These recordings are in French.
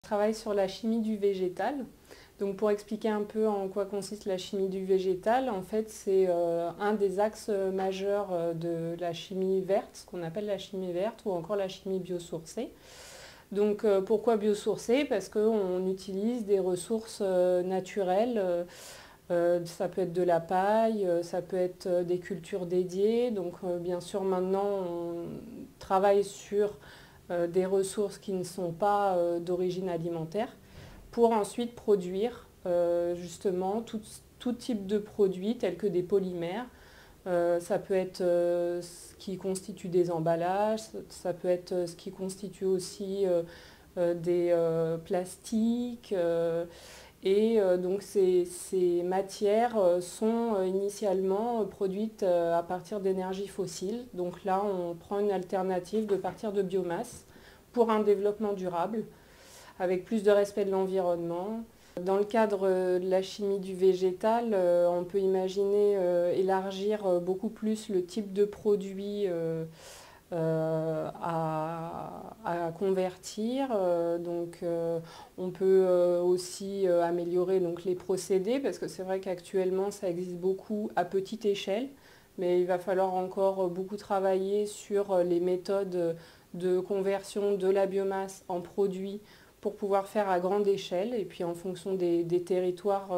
Je travaille sur la chimie du végétal. Donc pour expliquer un peu en quoi consiste la chimie du végétal, en fait c'est un des axes majeurs de la chimie verte, ce qu'on appelle la chimie verte ou encore la chimie biosourcée. Donc pourquoi biosourcée? Parce qu'on utilise des ressources naturelles. Ça peut être de la paille, ça peut être des cultures dédiées. Donc bien sûr maintenant on travaille sur des ressources qui ne sont pas d'origine alimentaire pour ensuite produire justement tout type de produits tels que des polymères. Ça peut être ce qui constitue des emballages, ça peut être ce qui constitue aussi des plastiques. Donc ces matières sont initialement produites à partir d'énergie fossile. Donc là, on prend une alternative de partir de biomasse pour un développement durable, avec plus de respect de l'environnement. Dans le cadre de la chimie du végétal, on peut imaginer élargir beaucoup plus le type de produit à convertir. On peut aussi améliorer donc, les procédés, parce que c'est vrai qu'actuellement ça existe beaucoup à petite échelle, mais il va falloir encore beaucoup travailler sur les méthodes de conversion de la biomasse en produit pour pouvoir faire à grande échelle. Et puis en fonction des territoires,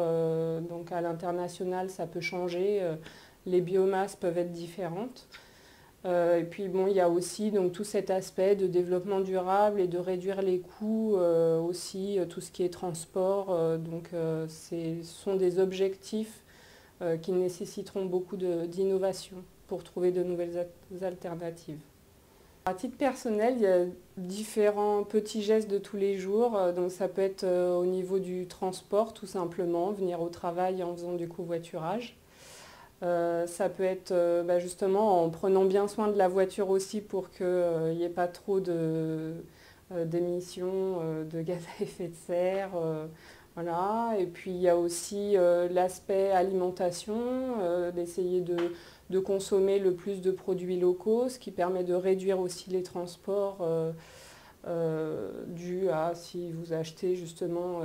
donc à l'international, ça peut changer. Les biomasses peuvent être différentes. Et puis bon, il y a aussi donc, tout cet aspect de développement durable et de réduire les coûts, aussi tout ce qui est transport. Ce sont des objectifs qui nécessiteront beaucoup d'innovation pour trouver de nouvelles alternatives. À titre personnel, il y a différents petits gestes de tous les jours. Donc ça peut être au niveau du transport, tout simplement, venir au travail en faisant du covoiturage. Ça peut être justement en prenant bien soin de la voiture aussi pour qu'il n'y ait pas trop d'émissions de gaz à effet de serre. Voilà. Et puis il y a aussi l'aspect alimentation, d'essayer de consommer le plus de produits locaux, ce qui permet de réduire aussi les transports dus à si vous achetez justement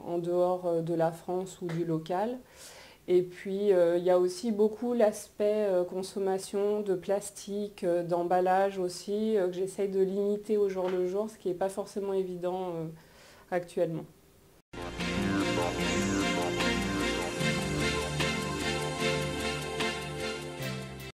en dehors de la France ou du local. Et puis il y a aussi beaucoup l'aspect consommation de plastique, d'emballage aussi, que j'essaye de limiter au jour le jour, ce qui n'est pas forcément évident actuellement.